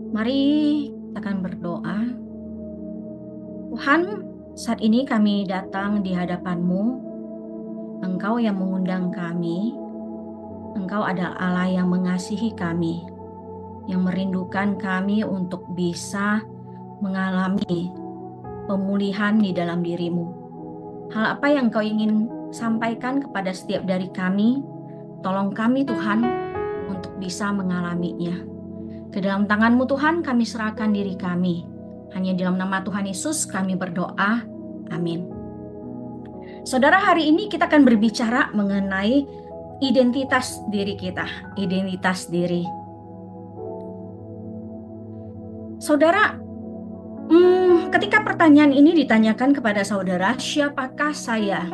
Mari kita akan berdoa. Tuhan, saat ini kami datang di hadapan-Mu. Engkau yang mengundang kami. Engkau adalah Allah yang mengasihi kami, yang merindukan kami untuk bisa mengalami pemulihan di dalam diri-Mu. Hal apa yang Engkau ingin sampaikan kepada setiap dari kami, tolong kami Tuhan untuk bisa mengalaminya. Ke dalam tangan-Mu Tuhan kami serahkan diri kami. Hanya dalam nama Tuhan Yesus kami berdoa. Amin. Saudara, hari ini kita akan berbicara mengenai identitas diri kita. Identitas diri. Saudara, ketika pertanyaan ini ditanyakan kepada saudara, siapakah saya?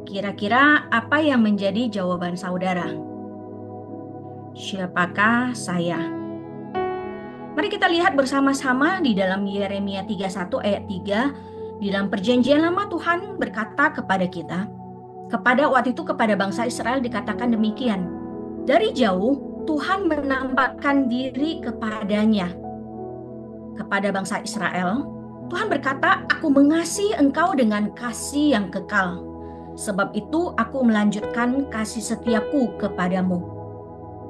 Kira-kira apa yang menjadi jawaban saudara? Siapakah saya? Mari kita lihat bersama-sama di dalam Yeremia 31 ayat 3. Di dalam perjanjian lama Tuhan berkata kepada kita, waktu itu kepada bangsa Israel dikatakan demikian. Dari jauh Tuhan menampakkan diri kepadanya. Kepada bangsa Israel, Tuhan berkata, aku mengasihi engkau dengan kasih yang kekal. Sebab itu aku melanjutkan kasih setiaku kepadamu.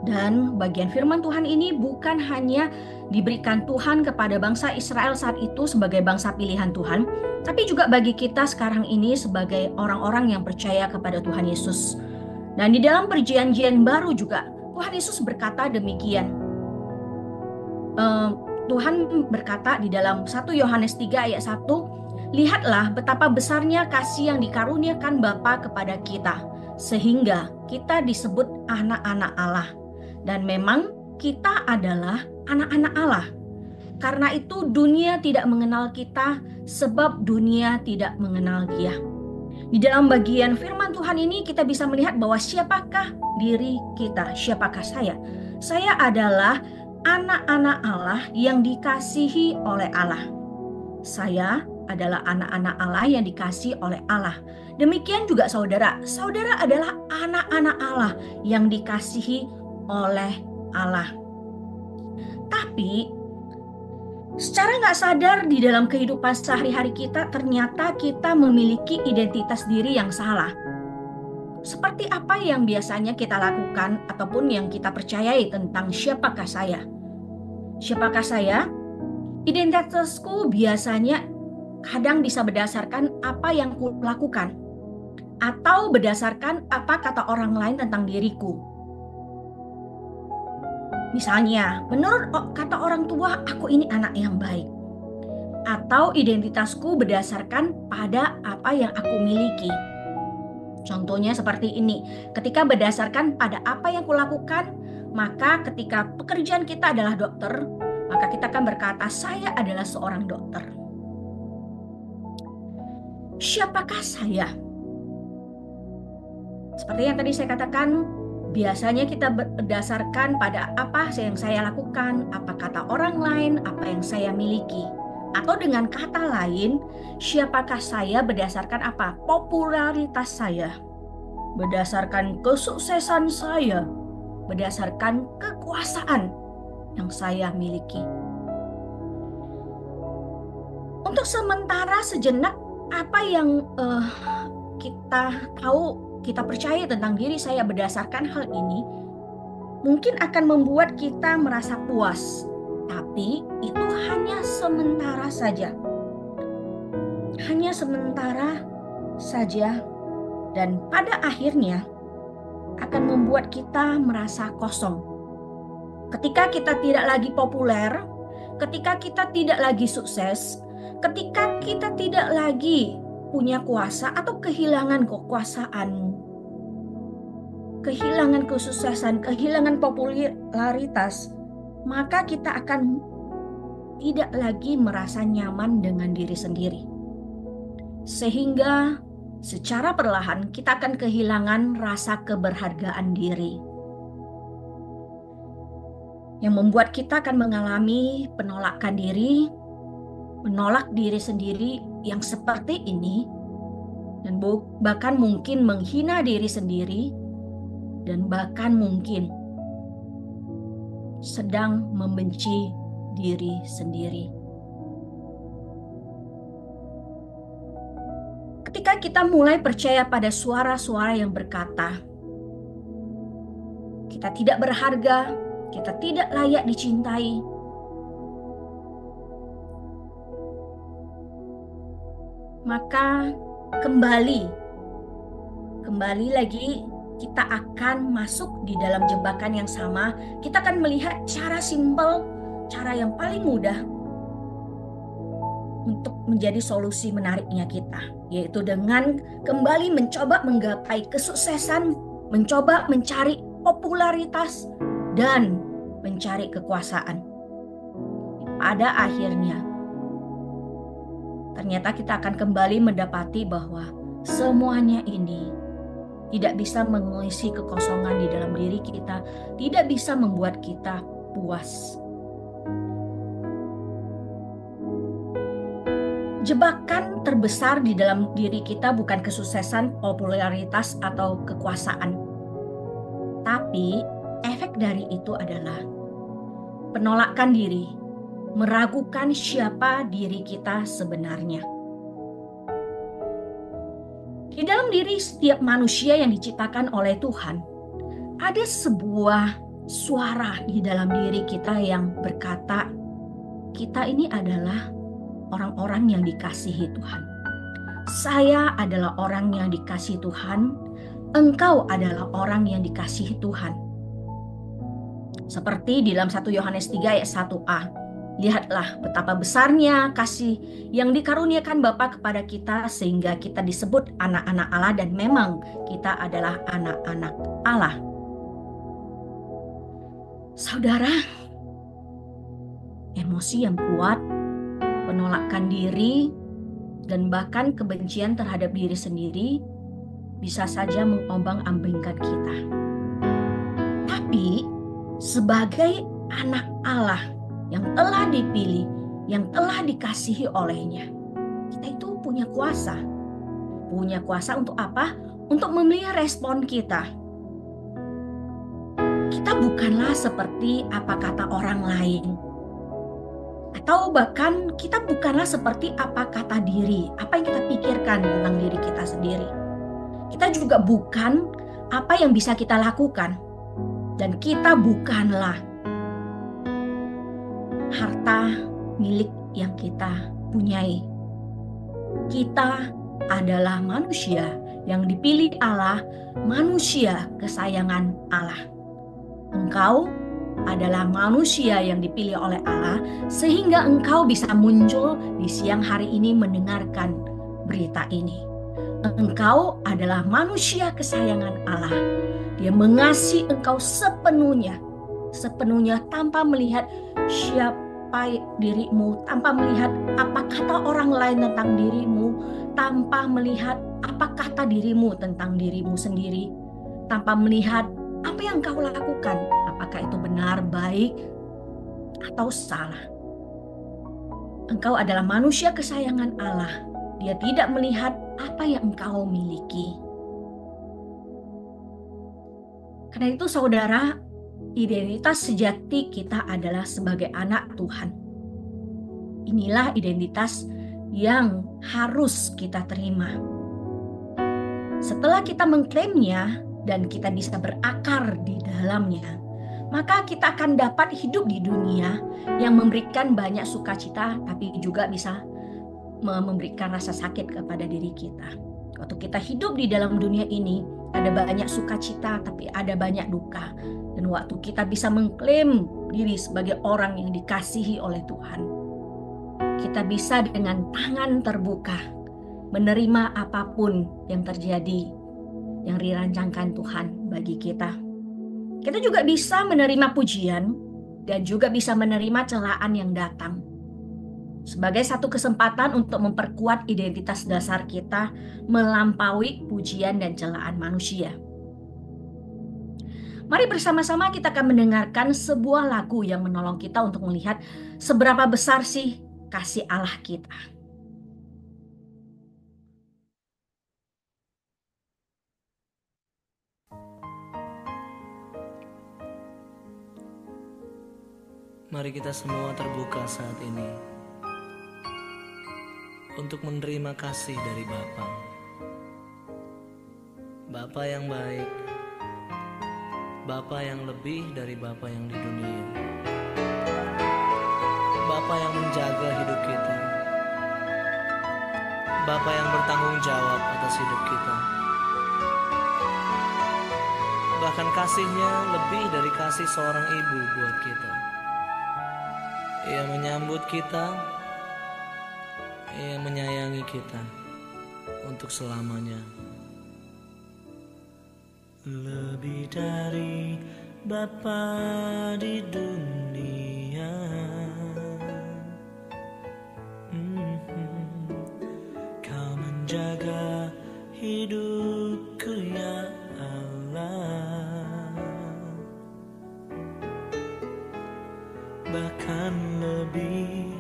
Dan bagian firman Tuhan ini bukan hanya diberikan Tuhan kepada bangsa Israel saat itu sebagai bangsa pilihan Tuhan, tapi juga bagi kita sekarang ini sebagai orang-orang yang percaya kepada Tuhan Yesus. Dan di dalam perjanjian baru juga Tuhan Yesus berkata demikian. Tuhan berkata di dalam 1 Yohanes 3 ayat 1, lihatlah betapa besarnya kasih yang dikaruniakan Bapa kepada kita, sehingga kita disebut anak-anak Allah. Dan memang kita adalah anak-anak Allah. Karena itu dunia tidak mengenal kita, sebab dunia tidak mengenal Dia. Di dalam bagian firman Tuhan ini kita bisa melihat bahwa siapakah diri kita, siapakah saya. Saya adalah anak-anak Allah yang dikasihi oleh Allah. Saya adalah anak-anak Allah yang dikasihi oleh Allah. Demikian juga saudara. Saudara adalah anak-anak Allah yang dikasihi oleh Allah. Tapi secara nggak sadar di dalam kehidupan sehari-hari kita, ternyata kita memiliki identitas diri yang salah. Seperti apa yang biasanya kita lakukan ataupun yang kita percayai tentang siapakah saya? Siapakah saya? Identitasku biasanya kadang bisa berdasarkan apa yang kulakukan atau berdasarkan apa kata orang lain tentang diriku. Misalnya, menurut kata orang tua, aku ini anak yang baik. Atau identitasku berdasarkan pada apa yang aku miliki. Contohnya seperti ini, ketika berdasarkan pada apa yang kulakukan, maka ketika pekerjaan kita adalah dokter, maka kita akan berkata, saya adalah seorang dokter. Siapakah saya? Seperti yang tadi saya katakan, biasanya kita berdasarkan pada apa yang saya lakukan, apa kata orang lain, apa yang saya miliki. Atau dengan kata lain, siapakah saya berdasarkan apa? Popularitas saya, berdasarkan kesuksesan saya, berdasarkan kekuasaan yang saya miliki. Untuk sementara sejenak, apa yang kita tahu, kita percaya tentang diri saya berdasarkan hal ini, mungkin akan membuat kita merasa puas. Tapi itu hanya sementara saja. Hanya sementara saja. Dan pada akhirnya akan membuat kita merasa kosong. Ketika kita tidak lagi populer, ketika kita tidak lagi sukses, ketika kita tidak lagi punya kuasa atau kehilangan kekuasaan, kehilangan kesuksesan, kehilangan popularitas, maka kita akan tidak lagi merasa nyaman dengan diri sendiri. Sehingga secara perlahan kita akan kehilangan rasa keberhargaan diri. Yang membuat kita akan mengalami penolakan diri, menolak diri sendiri yang seperti ini, dan bahkan mungkin menghina diri sendiri, dan bahkan mungkin sedang membenci diri sendiri. Ketika kita mulai percaya pada suara-suara yang berkata, kita tidak berharga, kita tidak layak dicintai, maka kembali lagi kita akan masuk di dalam jebakan yang sama. Kita akan melihat cara simpel, cara yang paling mudah untuk menjadi solusi menariknya kita, yaitu dengan kembali mencoba menggapai kesuksesan, mencoba mencari popularitas, dan mencari kekuasaan. Pada akhirnya, ternyata kita akan kembali mendapati bahwa semuanya ini tidak bisa mengisi kekosongan di dalam diri kita, tidak bisa membuat kita puas. Jebakan terbesar di dalam diri kita bukan kesuksesan, popularitas, atau kekuasaan. Tapi efek dari itu adalah penolakan diri, meragukan siapa diri kita sebenarnya. Di dalam diri setiap manusia yang diciptakan oleh Tuhan, ada sebuah suara di dalam diri kita yang berkata, kita ini adalah orang-orang yang dikasihi Tuhan. Saya adalah orang yang dikasihi Tuhan, engkau adalah orang yang dikasihi Tuhan. Seperti di dalam 1 Yohanes 3 ayat 1a. Lihatlah betapa besarnya kasih yang dikaruniakan Bapa kepada kita sehingga kita disebut anak-anak Allah, dan memang kita adalah anak-anak Allah. Saudara, emosi yang kuat, penolakan diri, dan bahkan kebencian terhadap diri sendiri bisa saja mengombang-ambingkan kita. Tapi sebagai anak Allah yang telah dipilih, yang telah dikasihi olehnya, kita itu punya kuasa. Punya kuasa untuk apa? Untuk memilih respon kita. Kita bukanlah seperti apa kata orang lain. Atau bahkan kita bukanlah seperti apa kata diri, apa yang kita pikirkan tentang diri kita sendiri. Kita juga bukan apa yang bisa kita lakukan. Dan kita bukanlah harta milik yang kita punyai. Kita adalah manusia yang dipilih Allah, manusia kesayangan Allah. Engkau adalah manusia yang dipilih oleh Allah, sehingga engkau bisa muncul di siang hari ini mendengarkan berita ini. Engkau adalah manusia kesayangan Allah. Dia mengasihi engkau sepenuhnya tanpa melihat siapa dirimu, tanpa melihat apa kata orang lain tentang dirimu, tanpa melihat apa kata dirimu tentang dirimu sendiri, tanpa melihat apa yang kau lakukan, apakah itu benar, baik, atau salah. Engkau adalah manusia kesayangan Allah. Dia tidak melihat apa yang engkau miliki. Karena itu saudara, identitas sejati kita adalah sebagai anak Tuhan. Inilah identitas yang harus kita terima. Setelah kita mengklaimnya dan kita bisa berakar di dalamnya, maka kita akan dapat hidup di dunia yang memberikan banyak sukacita, tapi juga bisa memberikan rasa sakit kepada diri kita. Waktu kita hidup di dalam dunia ini, ada banyak sukacita, tapi ada banyak duka. Dan waktu kita bisa mengklaim diri sebagai orang yang dikasihi oleh Tuhan, kita bisa dengan tangan terbuka menerima apapun yang terjadi, yang dirancangkan Tuhan bagi kita. Kita juga bisa menerima pujian dan juga bisa menerima celaan yang datang sebagai satu kesempatan untuk memperkuat identitas dasar kita melampaui pujian dan celaan manusia. Mari bersama-sama kita akan mendengarkan sebuah lagu yang menolong kita untuk melihat seberapa besar sih kasih Allah kita. Mari kita semua terbuka saat ini untuk menerima kasih dari Bapa. Bapa yang baik, Bapa yang lebih dari Bapa yang di dunia. Bapa yang menjaga hidup kita, Bapa yang bertanggung jawab atas hidup kita. Bahkan kasih-Nya lebih dari kasih seorang ibu buat kita. Ia menyambut kita, Ia menyayangi kita untuk selamanya. Lebih dari Bapa di dunia, Kau menjaga hidupku ya Allah. Bahkan lebih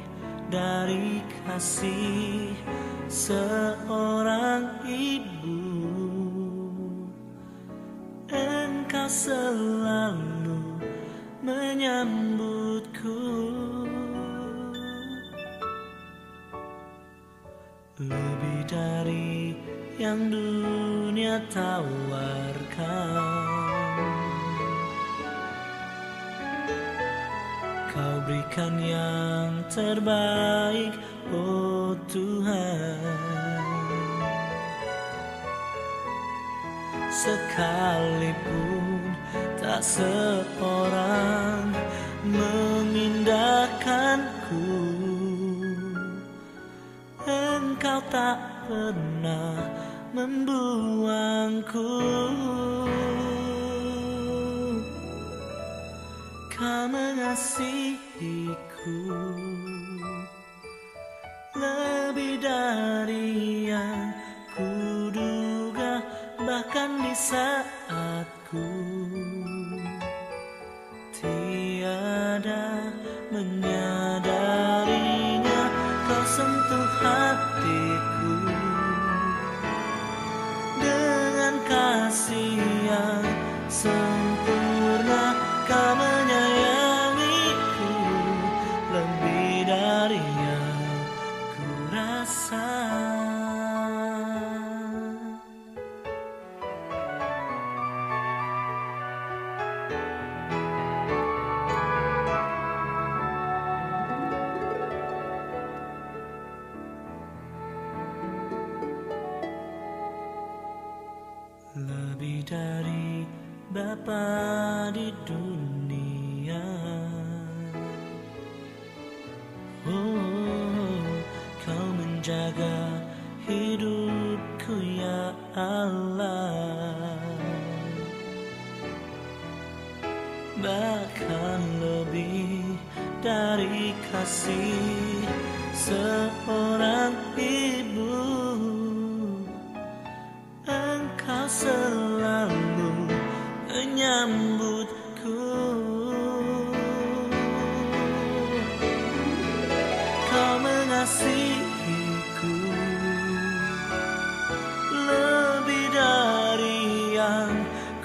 dari kasih seorang ibu, Engkau selalu menyambutku. Lebih dari yang dunia tawarkan, Kau berikan yang terbaik, oh Tuhan. Sekalipun tak seorang memindahkanku, Engkau tak pernah membuangku. Kau mengasihiku lebih dari yang kuduga. Bahkan di saat ku tiada menyadarinya, Kau sentuh hatiku dengan kasih yang sempurna. Kau menyayangiku lebih dari yang ku rasa. Lebih dari Bapa di dunia, oh, Kau menjaga hidupku ya Allah. Bahkan lebih dari kasih seorang ibu, Engkau selalu menyambutku. Kau mengasihiku lebih dari yang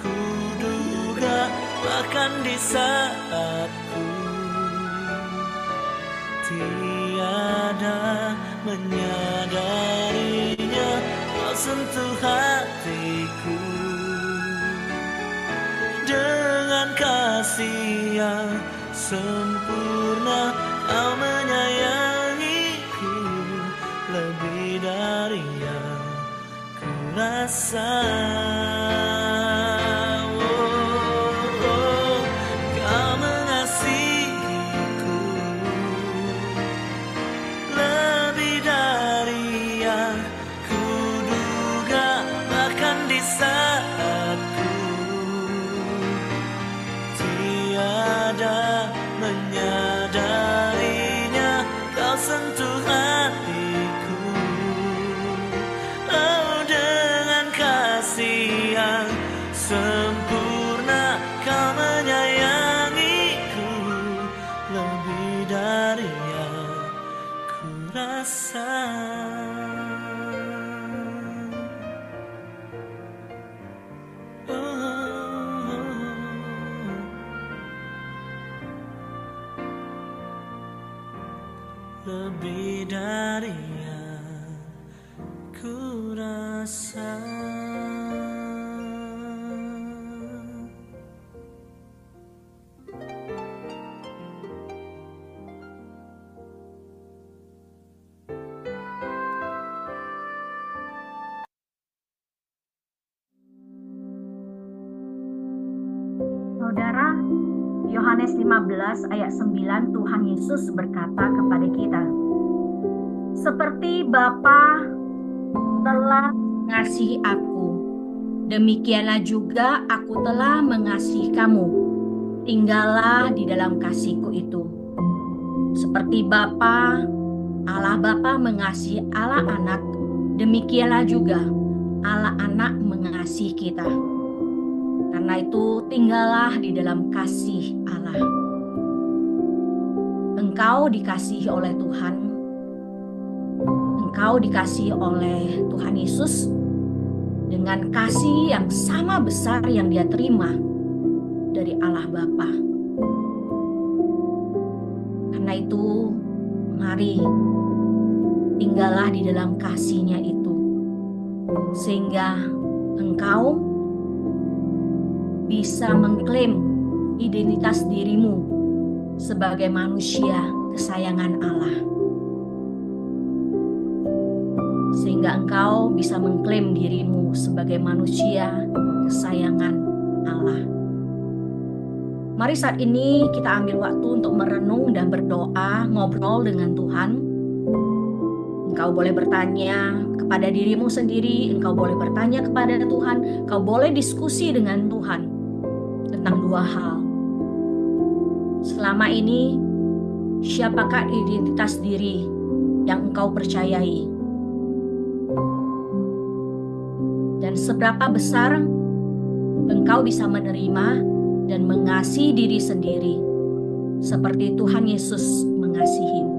kuduga. Bahkan di saat ku tiada menyadarinya, Kau sentuh hatiku dengan kasih yang sempurna. Kau menyayangiku lebih dari yang ku rasa. Kau mengasihiku lebih dari yang kuduga. Bahkan di saat tiada menyadarinya, Kau sentuh hatiku, oh dengan kasih yang sempurna. Kau menyayangiku lebih dari yang ku rasa. lebih dari yang ku rasa. Saudara, Yohanes 15 ayat 9 Tuhan Yesus berkata kepada kita, seperti Bapa telah mengasihi aku, demikianlah juga aku telah mengasihi kamu. Tinggallah di dalam kasihku itu. Seperti Allah Bapa mengasihi Allah Anak, demikianlah juga Allah Anak mengasihi kita. Karena itu tinggallah di dalam kasih Allah. Engkau dikasihi oleh Tuhan. Engkau dikasihi oleh Tuhan Yesus dengan kasih yang sama besar yang Dia terima dari Allah Bapa. Karena itu, mari tinggallah di dalam kasih-Nya itu, sehingga engkau bisa mengklaim identitas dirimu sebagai manusia kesayangan Allah. Sehingga engkau bisa mengklaim dirimu sebagai manusia kesayangan Allah. Mari saat ini kita ambil waktu untuk merenung dan berdoa, ngobrol dengan Tuhan. Engkau boleh bertanya kepada dirimu sendiri, engkau boleh bertanya kepada Tuhan, engkau boleh diskusi dengan Tuhan tentang dua hal. Selama ini, siapakah identitas diri yang engkau percayai? Dan seberapa besar engkau bisa menerima dan mengasihi diri sendiri seperti Tuhan Yesus mengasihimu.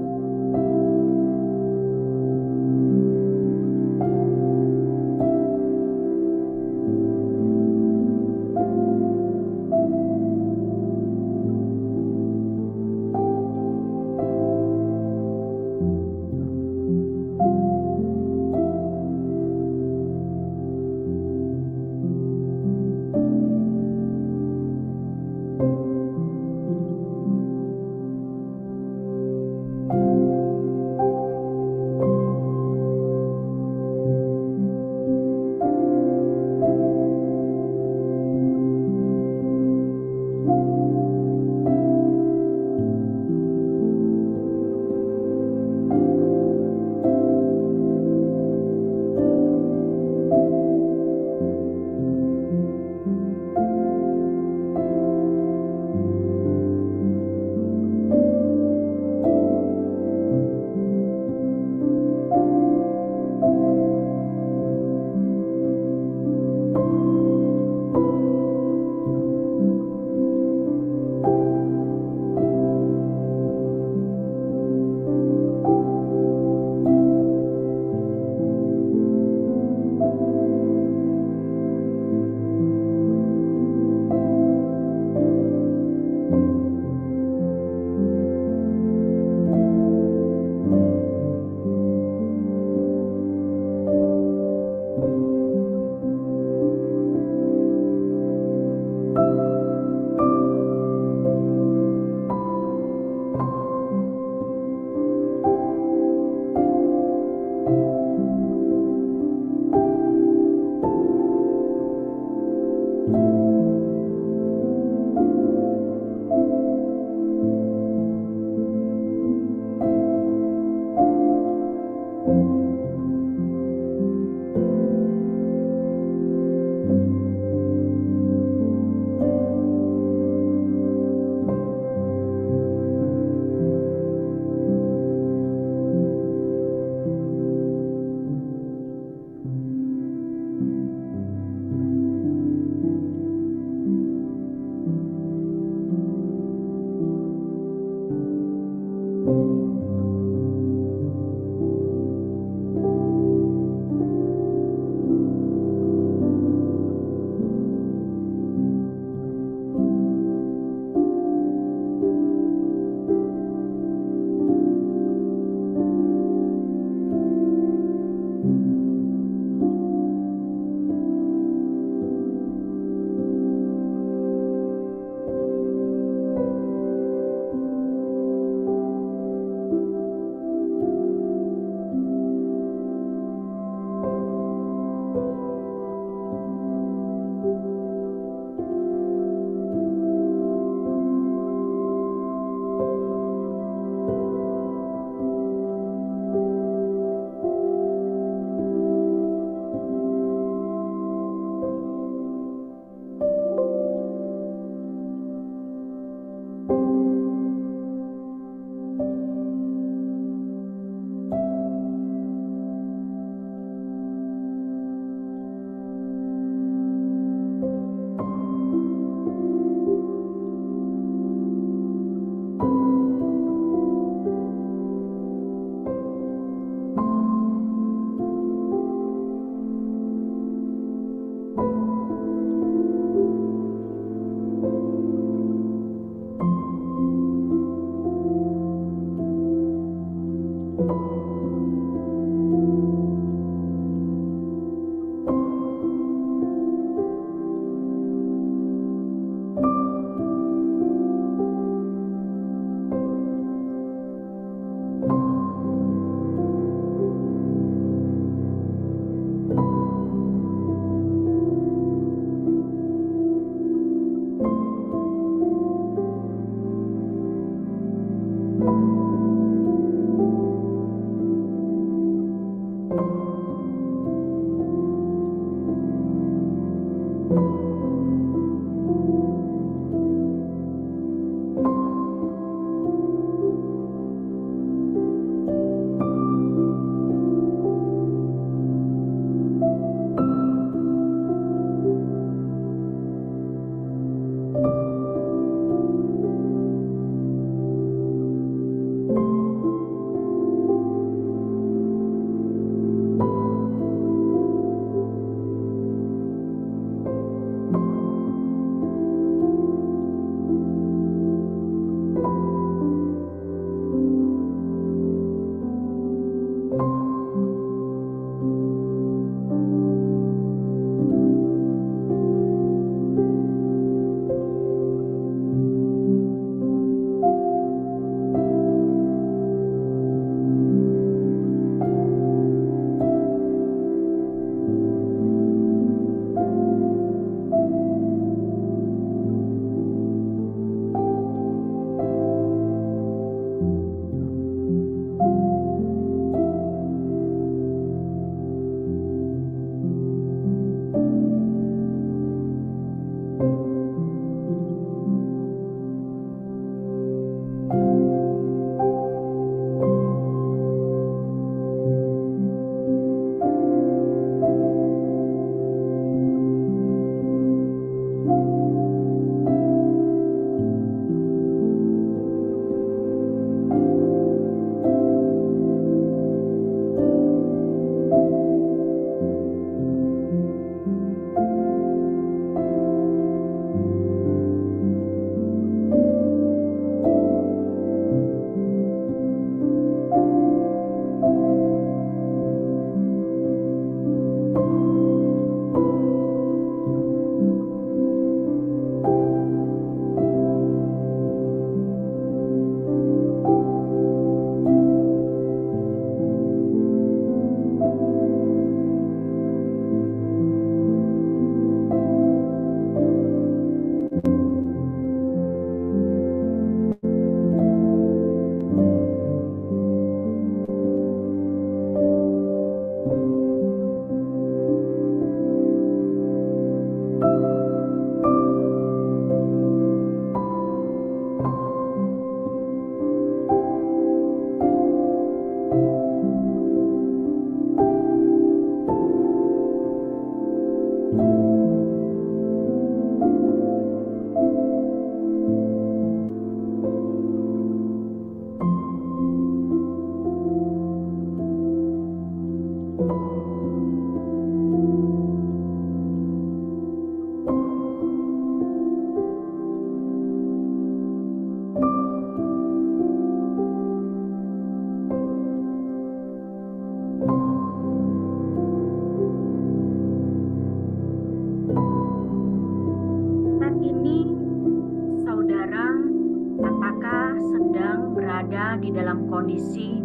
di dalam kondisi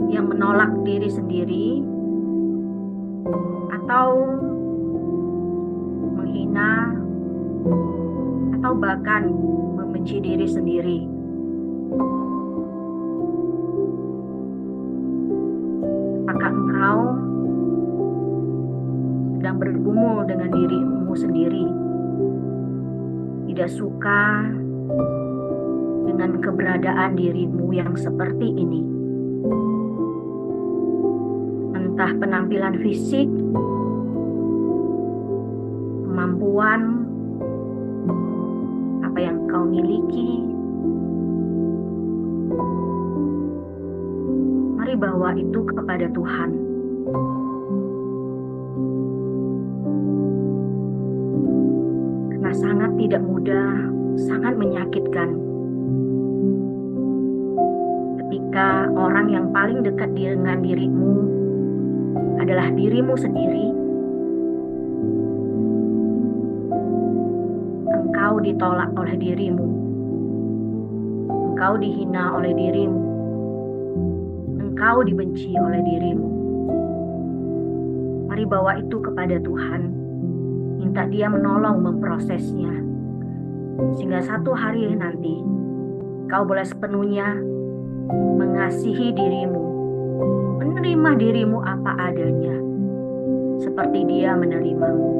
yang menolak diri sendiri atau menghina atau bahkan membenci diri sendiri. Apakah engkau sedang bergumul dengan dirimu sendiri, tidak suka dengan keberadaan dirimu yang seperti ini? Entah penampilan fisik, kemampuan, apa yang kau miliki. Mari bawa itu kepada Tuhan. Karena sangat tidak mudah, sangat menyakitkan ketika orang yang paling dekat dengan dirimu adalah dirimu sendiri. Engkau ditolak oleh dirimu, engkau dihina oleh dirimu, engkau dibenci oleh dirimu. Mari bawa itu kepada Tuhan, minta Dia menolong memprosesnya, sehingga satu hari nanti kau boleh sepenuhnya mengasihi dirimu, menerima dirimu apa adanya, seperti Dia menerimamu.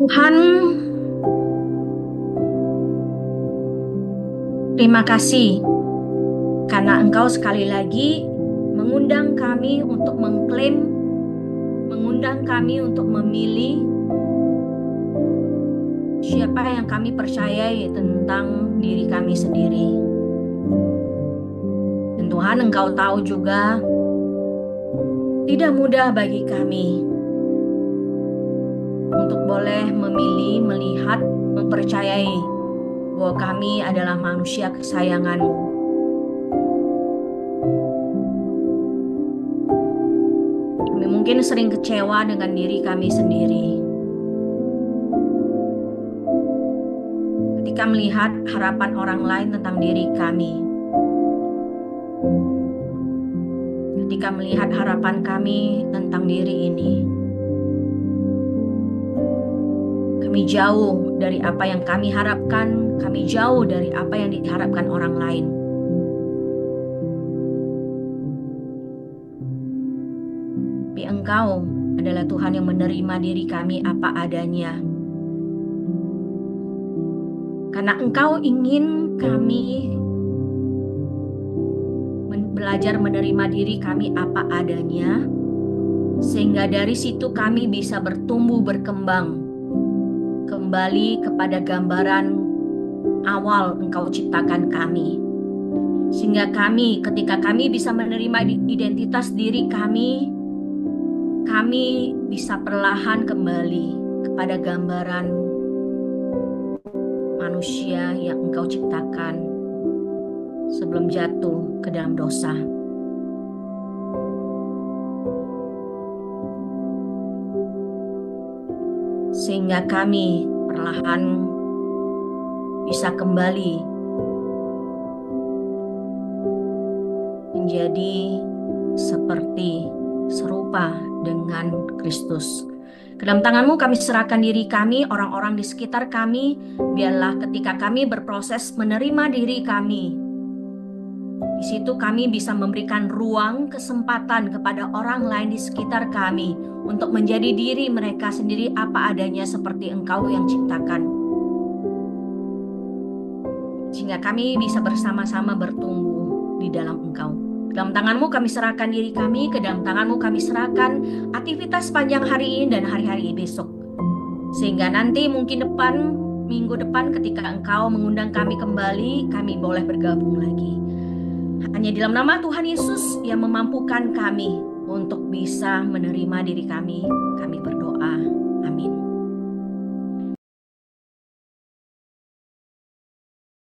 Tuhan, terima kasih karena Engkau sekali lagi mengundang kami untuk mengklaim, mengundang kami untuk memilih siapa yang kami percayai tentang diri kami sendiri. Dan Tuhan, Engkau tahu juga tidak mudah bagi kami untuk boleh memilih, melihat, mempercayai bahwa kami adalah manusia kesayangan-Mu. Kami mungkin sering kecewa dengan diri kami sendiri ketika melihat harapan orang lain tentang diri kami, ketika melihat harapan kami tentang diri ini. Kami jauh dari apa yang kami harapkan, kami jauh dari apa yang diharapkan orang lain. Tapi Engkau adalah Tuhan yang menerima diri kami apa adanya. Karena Engkau ingin kami belajar menerima diri kami apa adanya, sehingga dari situ kami bisa bertumbuh berkembang kembali kepada gambaran awal Engkau ciptakan kami. Sehingga kami, ketika kami bisa menerima identitas diri kami bisa perlahan kembali kepada gambaran manusia yang Engkau ciptakan sebelum jatuh ke dalam dosa. Sehingga kami perlahan bisa kembali menjadi seperti serupa dengan Kristus. Ke dalam tangan-Mu kami serahkan diri kami, orang-orang di sekitar kami. Biarlah ketika kami berproses menerima diri kami, di situ kami bisa memberikan ruang, kesempatan kepada orang lain di sekitar kami untuk menjadi diri mereka sendiri apa adanya seperti Engkau yang ciptakan. Sehingga kami bisa bersama-sama bertumbuh di dalam Engkau. Ke dalam tangan-Mu kami serahkan diri kami, ke dalam tangan-Mu kami serahkan aktivitas panjang hari ini dan hari-hari besok. Sehingga nanti mungkin depan minggu depan ketika Engkau mengundang kami kembali, kami boleh bergabung lagi. Hanya di dalam nama Tuhan Yesus yang memampukan kami untuk bisa menerima diri kami berdoa. Amin.